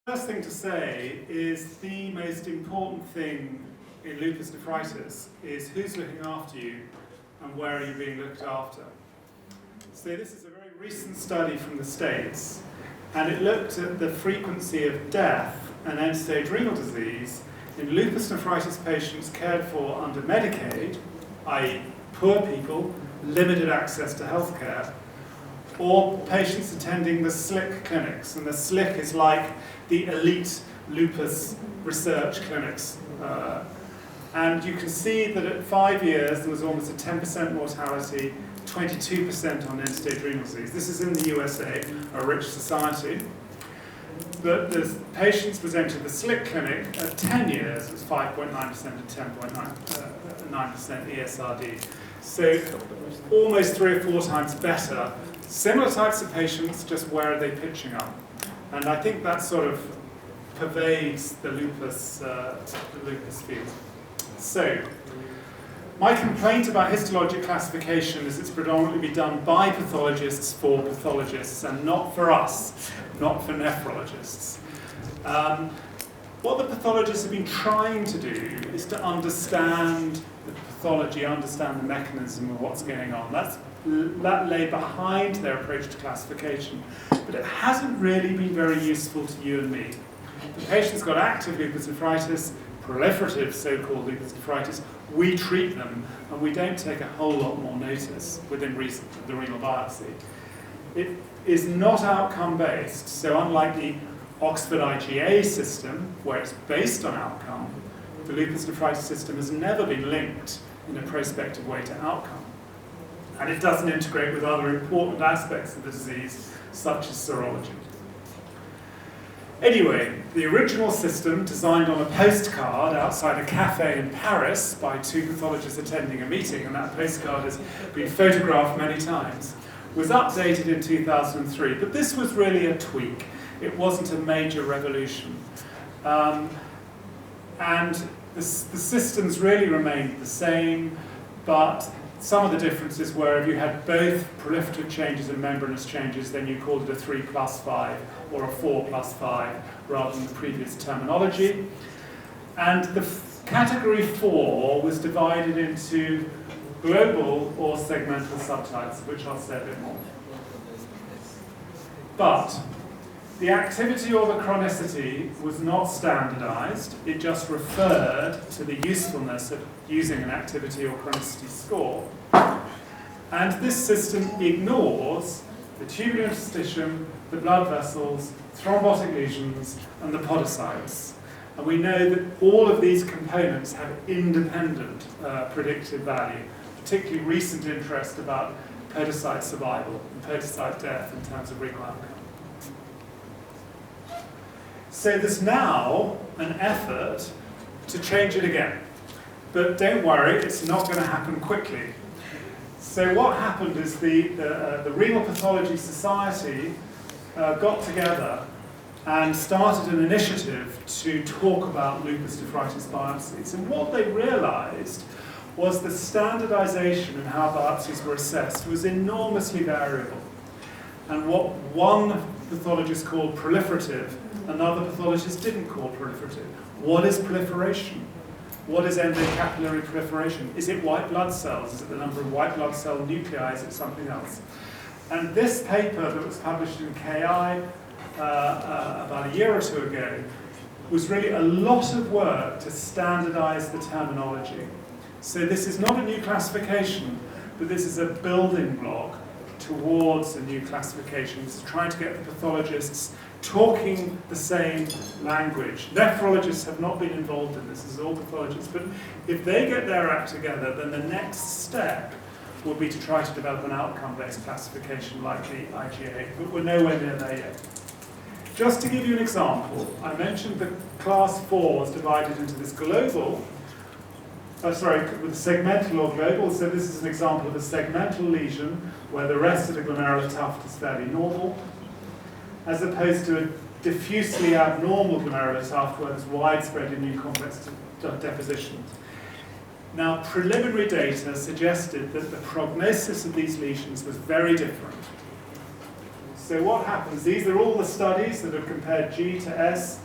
First thing to say is the most important thing in lupus nephritis is who's looking after you and where are you being looked after. So this is a very recent study from the States, and it looked at the frequency of death and end-stage renal disease in lupus nephritis patients cared for under Medicaid, i.e. poor people, limited access to healthcare, or patients attending the SLIC clinics. And the SLIC is like the elite lupus research clinics. And you can see that at 5 years there was almost a 10% mortality, 22% on end-stage renal disease. This is in the USA, a rich society. But the patients presented the SLIC clinic at 10 years, it was 5.9% and 10.9% ESRD. So almost 3 or 4 times better. Similar types of patients, just where are they pitching up? And I think that sort of pervades the lupus field. So, my complaint about histologic classification is it's predominantly done by pathologists for pathologists and not for us, not for nephrologists. What the pathologists have been trying to do is to understand the pathology, understand the mechanism of what's going on. That lay behind their approach to classification, but it hasn't really been very useful to you and me. The patient's got active lupus nephritis, proliferative so-called lupus nephritis, we treat them and we don't take a whole lot more notice within reason of the renal biopsy. It is not outcome-based, so unlike the Oxford IgA system, where it's based on outcome, the lupus nephritis system has never been linked in a prospective way to outcome. And it doesn't integrate with other important aspects of the disease, such as serology. Anyway, the original system, designed on a postcard outside a cafe in Paris by 2 pathologists attending a meeting, and that postcard has been photographed many times, was updated in 2003. But this was really a tweak. It wasn't a major revolution. And the systems really remained the same, but some of the differences were if you had both proliferative changes and membranous changes, then you called it a 3+5 or a 4+5 rather than the previous terminology. And the category 4 was divided into global or segmental subtypes, of which I'll say a bit more. But the activity or the chronicity was not standardized. It just referred to the usefulness of using an activity or chronicity score. And this system ignores the tubular interstitium, the blood vessels, thrombotic lesions, and the podocytes. And we know that all of these components have independent predictive value, particularly recent interest about podocyte survival and podocyte death in terms of renal outcome. So there's now an effort to change it again. But don't worry, it's not going to happen quickly. So what happened is the Renal Pathology Society got together and started an initiative to talk about lupus nephritis biopsies. And what they realized was the standardization in how biopsies were assessed was enormously variable. And what one pathologist called proliferative, another pathologist didn't call proliferative. What is proliferation? What is endocapillary proliferation? Is it white blood cells? Is it the number of white blood cell nuclei? Is it something else? And this paper that was published in KI about a year or 2 ago was really a lot of work to standardize the terminology. So this is not a new classification, but this is a building block towards a new classification. It's trying to get the pathologists talking the same language. Nephrologists have not been involved in this, as all pathologists, but if they get their act together, then the next step will be to try to develop an outcome-based classification like the IgA, but we're nowhere near there yet. Just to give you an example, I mentioned that class 4 was divided into this global, with segmental or global, so this is an example of a segmental lesion where the rest of the glomerular tuft is fairly normal, as opposed to a diffusely abnormal glomerular tuft where there's widespread immune complex deposition. Now, preliminary data suggested that the prognosis of these lesions was very different. So what happens? These are all the studies that have compared G to S,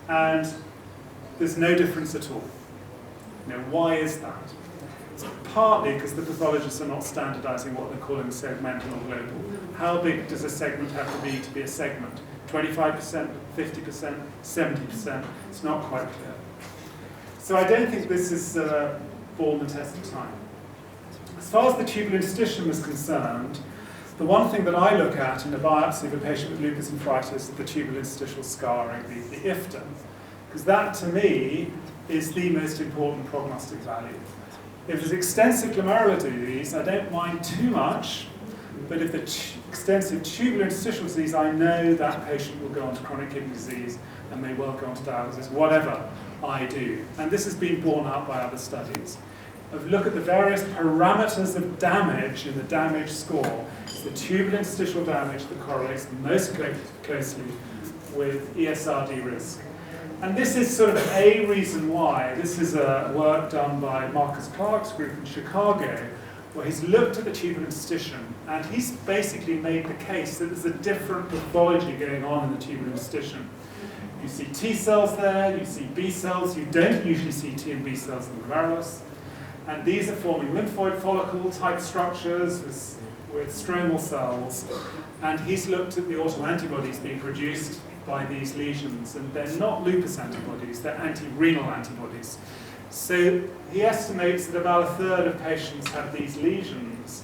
and there's no difference at all. Why is that? It's partly because the pathologists are not standardizing what they're calling segmental or global. How big does a segment have to be a segment? 25%, 50%, 70%? It's not quite clear. So I don't think this is borne the test of time. As far as the tubular interstitium is concerned, the one thing that I look at in a biopsy of a patient with lupus nephritis is the tubular interstitial scarring, the IFTA, because that, to me, is the most important prognostic value. If there's extensive glomerular disease, I don't mind too much, but if there's extensive tubular interstitial disease, I know that patient will go on to chronic kidney disease and may well go on to dialysis, whatever I do. And this has been borne out by other studies. Look at the various parameters of damage in the damage score. It's the tubular interstitial damage that correlates most closely with ESRD risk. And this is sort of a reason why. This is work done by Marcus Clark's group in Chicago, where he's looked at the tubular interstitium, and he's basically made the case that there's a different pathology going on in the tubular interstitium. You see T cells there, you see B cells, you don't usually see T and B cells in the glomerulus. And these are forming lymphoid follicle type structures with stromal cells. And he's looked at the autoantibodies being produced by these lesions, and they're not lupus antibodies, they're anti-renal antibodies. So he estimates that about a third of patients have these lesions,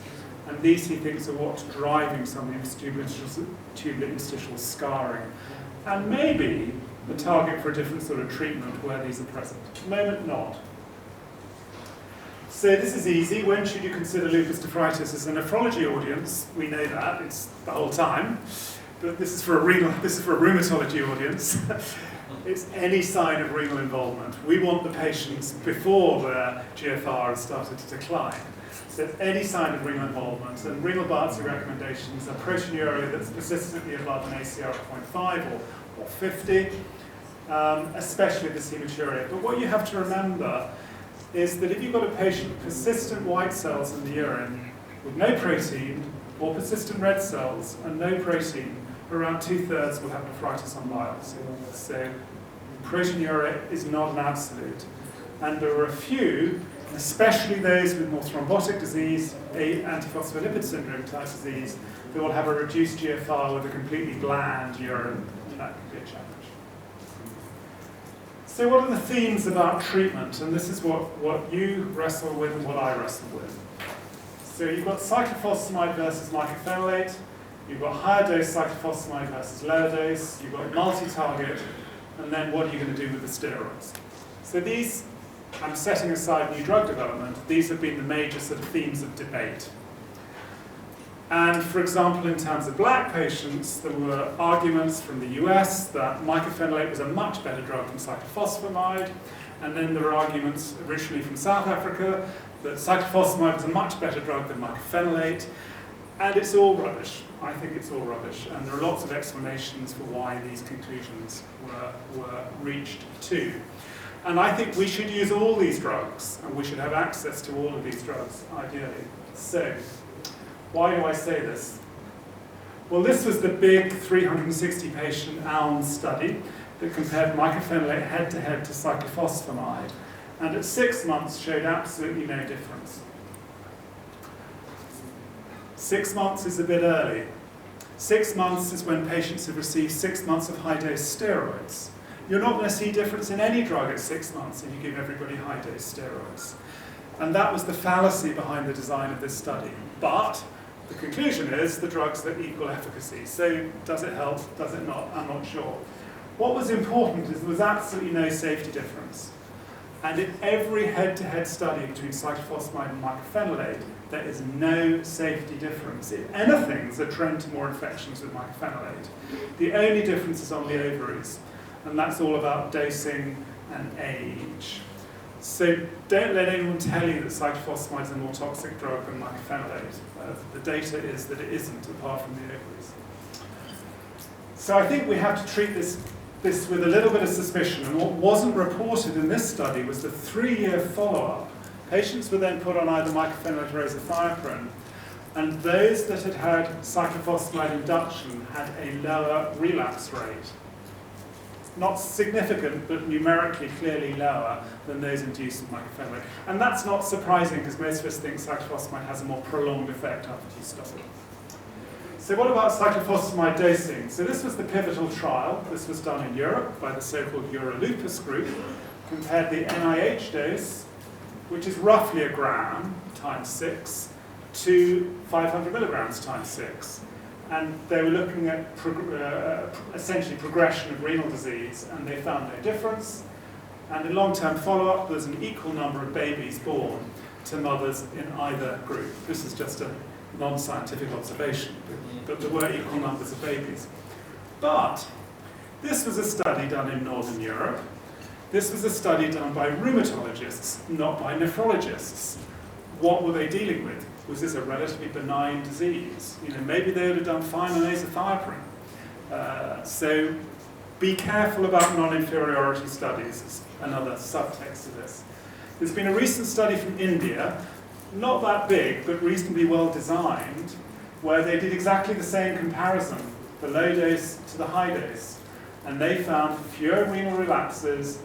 and these he thinks are what's driving some of this tubular interstitial scarring. And maybe the target for a different sort of treatment where these are present. At the moment, not. So this is easy. When should you consider lupus nephritis as a nephrology audience? We know that, it's the whole time. But this is for a rheumatology audience. It's any sign of renal involvement. We want the patients before their GFR has started to decline. So it's any sign of renal involvement. And renal biopsy recommendations are proteinuria that's persistently above an ACR of 0.5 or 50, especially this hematuria. But what you have to remember is that if you've got a patient with persistent white cells in the urine with no protein, or persistent red cells and no protein, around 2/3 will have nephritis on biopsy. So proteinuria is not an absolute. And there are a few, especially those with more thrombotic disease, antiphospholipid syndrome type disease, that will have a reduced GFR with a completely bland urine, and that can be a challenge. So what are the themes about treatment? And this is what you wrestle with and what I wrestle with. So you've got cyclophosphamide versus mycophenolate, you've got higher dose cyclophosphamide versus lower dose, you've got multi-target, and then what are you going to do with the steroids? So these, I'm setting aside new drug development, these have been the major sort of themes of debate. And for example, in terms of black patients, there were arguments from the US that mycophenolate was a much better drug than cyclophosphamide, and then there were arguments originally from South Africa that cyclophosphamide was a much better drug than mycophenolate, and it's all rubbish. I think it's all rubbish, and there are lots of explanations for why these conclusions were reached too. And I think we should use all these drugs, and we should have access to all of these drugs, ideally. So, why do I say this? Well, this was the big 360-patient ALM study that compared mycophenolate head-to-head to cyclophosphamide, and at 6 months showed absolutely no difference. 6 months is a bit early. 6 months is when patients have received 6 months of high-dose steroids. You're not going to see difference in any drug at 6 months if you give everybody high-dose steroids. And that was the fallacy behind the design of this study. But the conclusion is the drugs that equal efficacy. So does it help? Does it not? I'm not sure. What was important is there was absolutely no safety difference. And in every head-to-head study between cyclophosphamide and mycophenolate, there is no safety difference. If anything, there's a trend to more infections with mycophenolate. The only difference is on the ovaries, and that's all about dosing and age. So don't let anyone tell you that cyclophosphamide is a more toxic drug than mycophenolate. The data is that it isn't, apart from the ovaries. So I think we have to treat this with a little bit of suspicion, and what wasn't reported in this study was the 3-year follow-up. Patients were then put on either mycophenolate or azathioprine, And those that had had cyclophosphamide induction had a lower relapse rate. Not significant, but numerically clearly lower than those induced with mycophenolate. And that's not surprising, because most of us think cyclophosphamide has a more prolonged effect after you stop it. So what about cyclophosphamide dosing? So this was the pivotal trial. This was done in Europe by the so-called Lupus group. Compared the NIH dose, which is roughly a gram times 6, to 500 milligrams times 6. And they were looking at essentially progression of renal disease, and they found no difference. And in long-term follow-up, there's an equal number of babies born to mothers in either group. This is just a non-scientific observation, but there were equal numbers of babies. But this was a study done in Northern Europe. This was a study done by rheumatologists, not by nephrologists. What were they dealing with? Was this a relatively benign disease? Maybe they would have done fine on azathioprine. So be careful about non-inferiority studies, is another subtext of this. There's been a recent study from India, not that big, but reasonably well designed, where they did exactly the same comparison, the low dose to the high dose. And they found fewer renal relapses,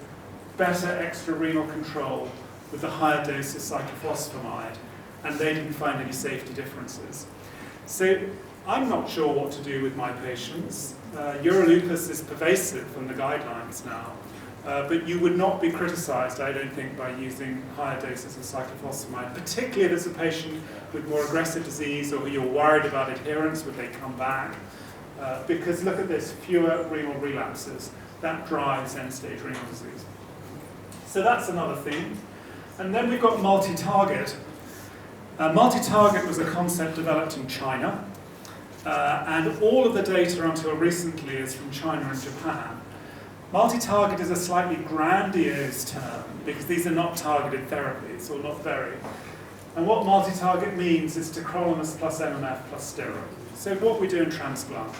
better extrarenal control with the higher dose of cyclophosphamide, and they didn't find any safety differences. So I'm not sure what to do with my patients. Lupus is pervasive from the guidelines now, but you would not be criticized, I don't think, by using higher doses of cyclophosphamide, particularly if it's a patient with more aggressive disease or you're worried about adherence, would they come back? Because look at this, fewer renal relapses. That drives end-stage renal disease. So that's another theme. And then we've got multitarget. Multitarget was a concept developed in China, and all of the data until recently is from China and Japan. Multitarget is a slightly grandiose term, because these are not targeted therapies, or not very. And what multitarget means is tacrolimus plus MMF plus steroid. So what we do in transplant.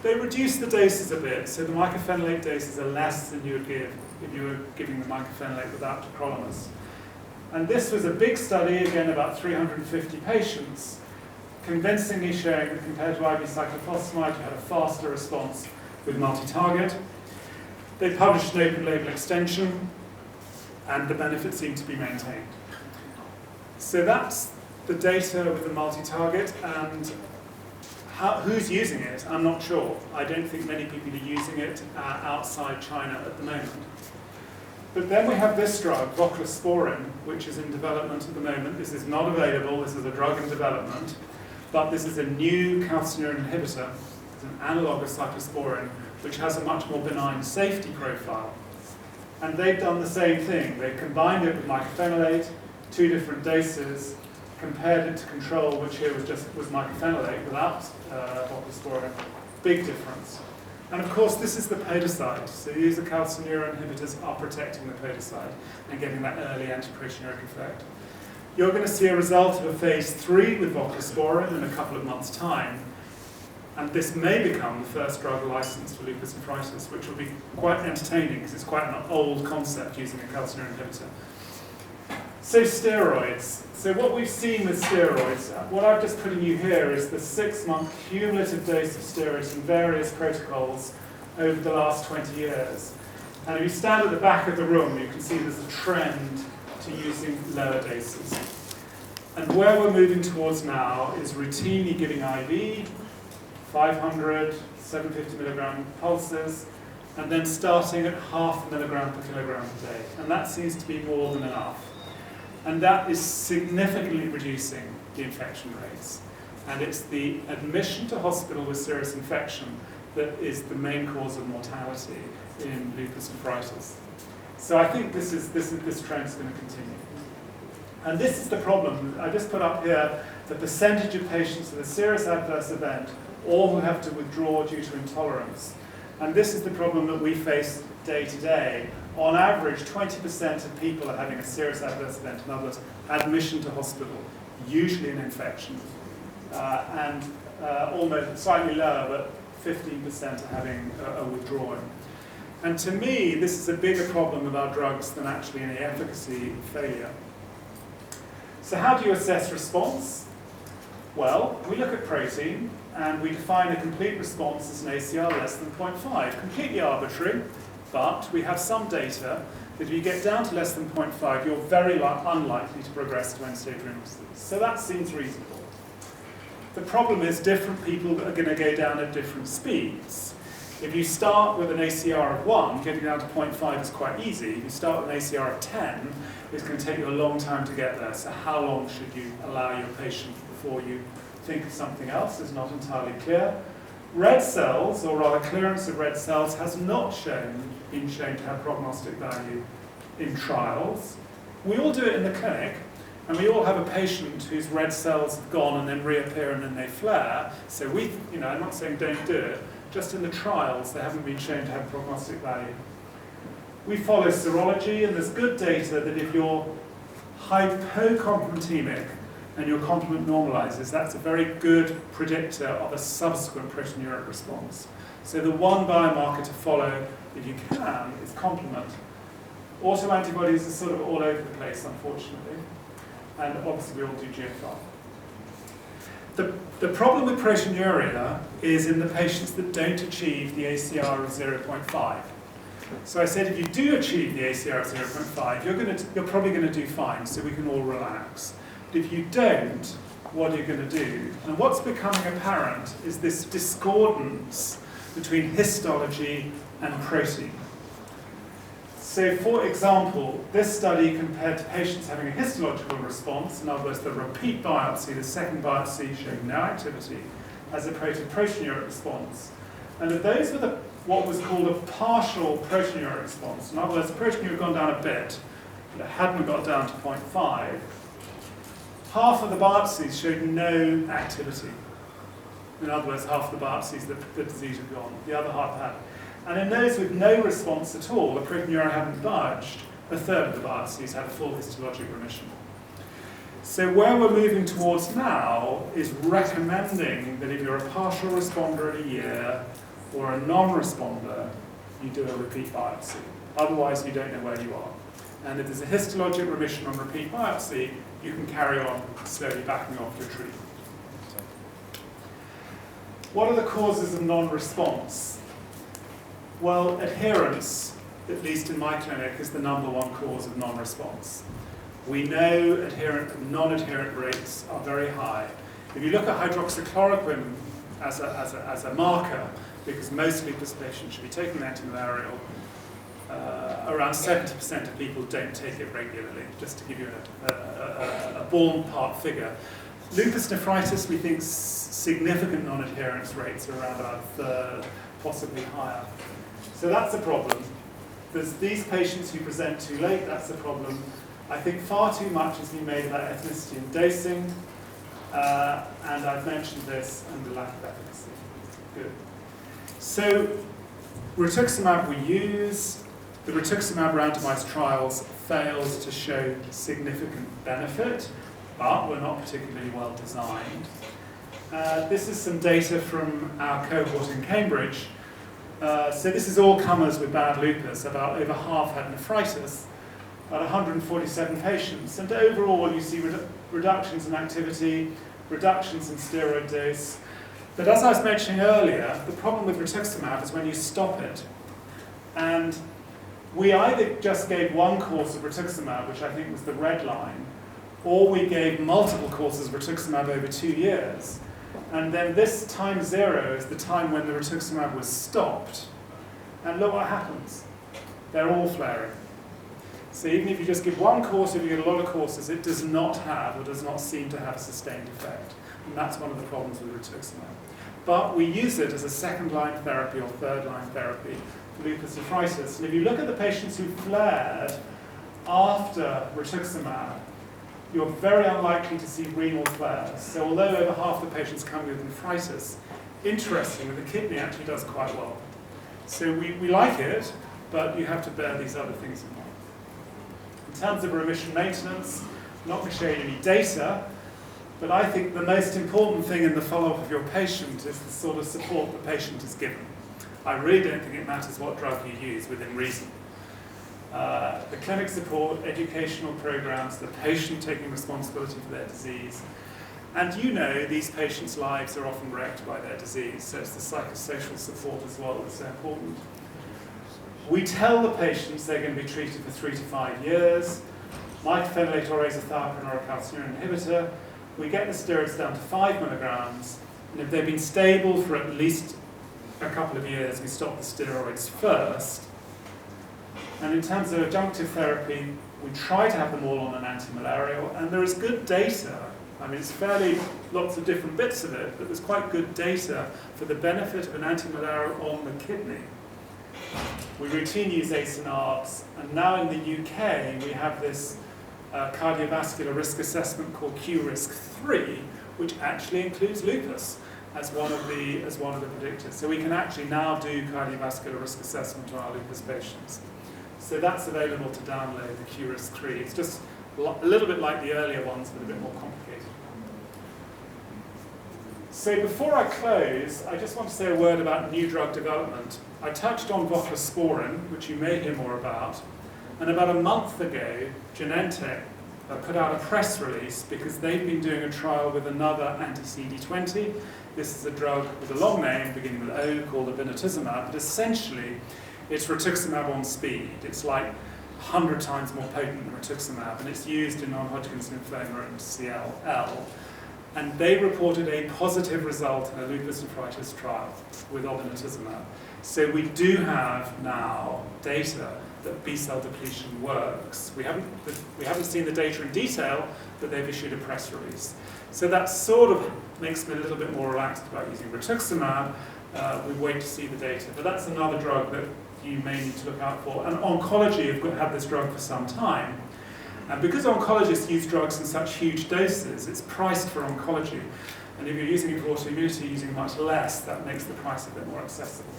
They reduce the doses a bit, so the mycophenolate doses are less than you would give if you were giving the mycophenolate without tacrolimus. And this was a big study, again about 350 patients, convincingly showing that compared to IV cyclophosphamide, you had a faster response with multitarget. They published an open label extension, and the benefits seem to be maintained. So that's the data with the multitarget, and who's using it, I'm not sure. I don't think many people are using it outside China at the moment. But then we have this drug, voclosporin, which is in development at the moment. This is not available, this is a drug in development, but this is a new calcineurin inhibitor. It's an analog of cyclosporin, which has a much more benign safety profile. And they've done the same thing. They've combined it with mycophenolate, 2 different doses, compared it to control, which here was mycophenolate without voclosporin. Big difference. And of course, this is the podocyte. So these are calcineurin inhibitors are protecting the podocyte and getting that early antiproteinuric effect. You're going to see a result of a phase 3 with voclosporin in a couple of months' time. And this may become the first drug licensed for lupus nephritis, which will be quite entertaining because it's quite an old concept using a calcineurin inhibitor. So steroids. So what we've seen with steroids, what I've just put in you here is the 6-month cumulative dose of steroids in various protocols over the last 20 years. And if you stand at the back of the room, you can see there's a trend to using lower doses. And where we're moving towards now is routinely giving IV, 500, 750 milligram pulses, and then starting at 0.5 milligram per kilogram per day. And that seems to be more than enough. And that is significantly reducing the infection rates. And it's the admission to hospital with serious infection that is the main cause of mortality in lupus nephritis. So I think this trend is going to continue. And this is the problem. I just put up here the percentage of patients with a serious adverse event or who have to withdraw due to intolerance. And this is the problem that we face day to day. On average, 20% of people are having a serious adverse event, in other words, admission to hospital, usually an infection. And almost slightly lower, but 15% are having a withdrawing. And to me, this is a bigger problem with our drugs than actually any efficacy failure. So how do you assess response? Well, we look at protein, and we define a complete response as an ACR less than 0.5. Completely arbitrary, but we have some data that if you get down to less than 0.5, you're very unlikely to progress to end-stage renal disease. So that seems reasonable. The problem is different people are going to go down at different speeds. If you start with an ACR of 1, getting down to 0.5 is quite easy. If you start with an ACR of 10, it's going to take you a long time to get there. So how long should you allow your patient before you think of something else is not entirely clear. Red cells, or rather clearance of red cells, has not been shown to have prognostic value in trials. We all do it in the clinic, and we all have a patient whose red cells have gone and then reappear and then they flare. So I'm not saying don't do it, just in the trials they haven't been shown to have prognostic value. We follow serology, and there's good data that if you're hypocomplementemic and your complement normalizes, that's a very good predictor of a subsequent proteinuria response. So the one biomarker to follow, if you can, is complement. Autoantibodies are sort of all over the place, unfortunately, and obviously we all do GFR. The problem with proteinuria is in the patients that don't achieve the ACR of 0.5. So I said if you do achieve the ACR of 0.5, you're probably going to do fine, so we can all relax. But if you don't, what are you going to do? And what's becoming apparent is this discordance between histology and protein. So for example, this study compared to patients having a histological response, in other words, the repeat biopsy, the second biopsy showing no activity, as opposed to proteinuria response. And of those with what was called a partial proteinuria response, in other words, the proteinuria had gone down a bit, but it hadn't got down to 0.5, half of the biopsies showed no activity. In other words, half of the biopsies, the disease had gone, the other half had. And in those with no response at all, the proteinuria hadn't budged, a third of the biopsies had a full histologic remission. So where we're moving towards now is recommending that if you're a partial responder at a year or a non-responder, you do a repeat biopsy. Otherwise, you don't know where you are. And if there's a histologic remission on repeat biopsy, you can carry on slowly backing off your treatment. What are the causes of non-response? Well, adherence, at least in my clinic, is the #1 cause of non-response. We know adherent and non-adherent rates are very high. If you look at hydroxychloroquine as a marker, because most lupus patients should be taking antimalarial, around 70% of people don't take it regularly, just to give you a ballpark figure. Lupus nephritis, we think significant non-adherence rates are around about a third, possibly higher. So that's a problem. There's these patients who present too late, that's a problem. I think far too much has been made about ethnicity and dosing, and I've mentioned this, and the lack of efficacy. Good. So, Rituximab we use. The Rituximab randomized trials failed to show significant benefit, but were not particularly well designed. This is some data from our cohort in Cambridge. So this is all comers with bad lupus, about over half had nephritis, about 147 patients, and overall you see reductions in activity, reductions in steroid dose. But as I was mentioning earlier, the problem with Rituximab is when you stop it. And we either just gave one course of Rituximab, which I think was the red line, or we gave multiple courses of Rituximab over 2 years. And then this time 0 is the time when the Rituximab was stopped. And look what happens. They're all flaring. So even if you just give one course, if you get a lot of courses, it does not have, or does not seem to have a sustained effect. And that's one of the problems with Rituximab. But we use it as a second-line therapy or third-line therapy for lupus nephritis. And if you look at the patients who flared after Rituximab, you're very unlikely to see renal flares. So although over half the patients come with nephritis, interestingly, the kidney actually does quite well. So we like it, but you have to bear these other things in mind. In terms of remission maintenance, I'm not going to show you any data, but I think the most important thing in the follow-up of your patient is the sort of support the patient is given. I really don't think it matters what drug you use within reason. The clinic support, educational programs, the patient taking responsibility for their disease, And you know these patients' lives are often wrecked by their disease, so it's the psychosocial support as well that's so important. We tell the patients they're going to be treated for 3 to 5 years. Mycophenolate or azathioprine or a calcineurin inhibitor. We get the steroids down to 5 milligrams, and if they've been stable for at least a couple of years, we stop the steroids first. And in terms of adjunctive therapy, we try to have them all on an antimalarial, and there is good data. I mean, it's fairly lots of different bits of it, but there's quite good data for the benefit of an antimalarial on the kidney. We routinely use ACE and ARBs, and now in the UK we have this cardiovascular risk assessment called QRISK-3, which actually includes lupus as one of the predictors. So we can actually now do cardiovascular risk assessment on our lupus patients. So that's available to download, the QRISK-3. It's just a little bit like the earlier ones, but a bit more complicated. So before I close, I just want to say a word about new drug development. I touched on voclosporin, which you may hear more about, and about a month ago, Genentech put out a press release because they've been doing a trial with another anti-CD20. This is a drug with a long name beginning with O called obinutuzumab, but essentially it's rituximab on speed. It's like 100 times more potent than rituximab, and it's used in non-Hodgkin's lymphoma and CLL. And they reported a positive result in a lupus nephritis trial with obinutuzumab. So we do have now data that B-cell depletion works. We haven't seen the data in detail, but they've issued a press release. So that sort of makes me a little bit more relaxed about using rituximab. We wait to see the data, but that's another drug that you may need to look out for. And oncology have had this drug for some time. And because oncologists use drugs in such huge doses, it's priced for oncology. And if you're using it for autoimmunity, using much less, that makes the price a bit more accessible.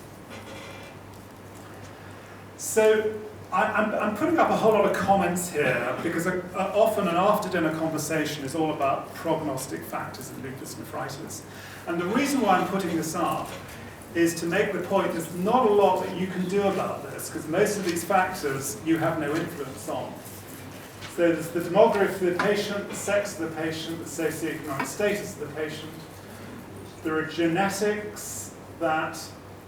So I'm putting up a whole lot of comments here because often an after-dinner conversation is all about prognostic factors of lupus nephritis. And the reason why I'm putting this up is to make the point there's not a lot that you can do about this, because most of these factors you have no influence on. So there's the demography of the patient, the sex of the patient, the socioeconomic status of the patient. There are genetics that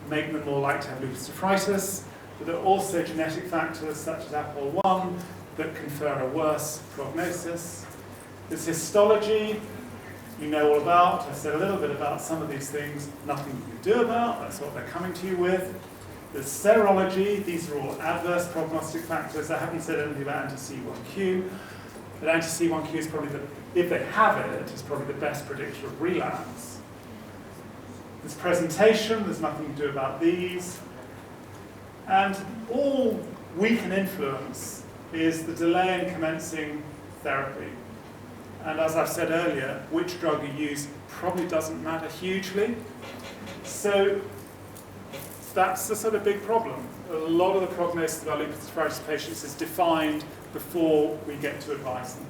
make them more likely to have lupus nephritis, but there are also genetic factors such as APOL1 that confer a worse prognosis. There's histology, you know all about. I said a little bit about some of these things, nothing you can do about, that's what they're coming to you with. There's serology, these are all adverse prognostic factors. I haven't said anything about anti-C1q, but anti-C1q is probably, if they have it, is probably the best predictor of relapse. There's presentation, there's nothing to do about these. And all we can influence is the delay in commencing therapy. And as I've said earlier, which drug you use probably doesn't matter hugely. So that's the sort of big problem. A lot of the prognosis of our lupus nephritis patients is defined before we get to advise them.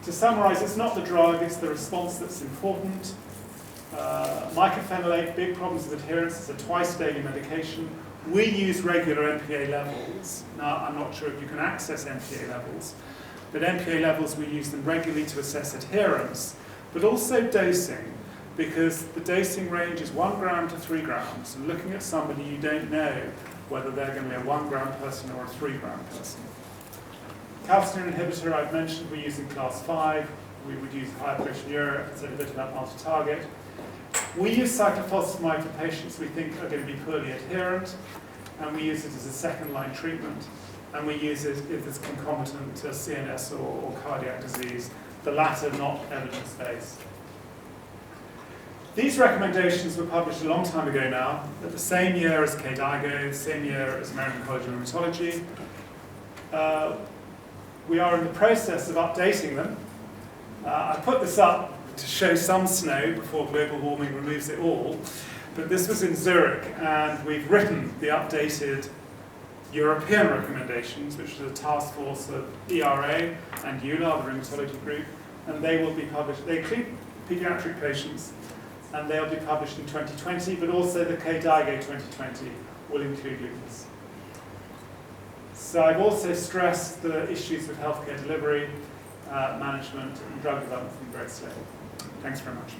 To summarize, it's not the drug, it's the response that's important. Mycophenolate, big problems with adherence, it's a twice-daily medication. We use regular MPA levels. Now, I'm not sure if you can access MPA levels, but MPA levels, we use them regularly to assess adherence, but also dosing, because the dosing range is 1 gram to 3 grams. And looking at somebody, you don't know whether they're going to be a 1 gram person or a 3 gram person. Calcineurin inhibitor, I've mentioned, we use in class 5. We would use higher proteinuria. I said a bit about Multitarget. We use cyclophosphamide for patients we think are going to be poorly adherent, and we use it as a second-line treatment, and we use it if it's concomitant to CNS or cardiac disease, the latter not evidence-based. These recommendations were published a long time ago now, at the same year as KDIGO, the same year as American College of Rheumatology. We are in the process of updating them. I put this up to show some snow before global warming removes it all, but this was in Zurich, and we've written the updated European recommendations, which is a task force of ERA and EULAR, the rheumatology group, and they will be published. They include pediatric patients, and they'll be published in 2020, but also the KDIGO 2020 will include lupus. So I've also stressed the issues with healthcare delivery. management and drug development from very stable. Thanks very much.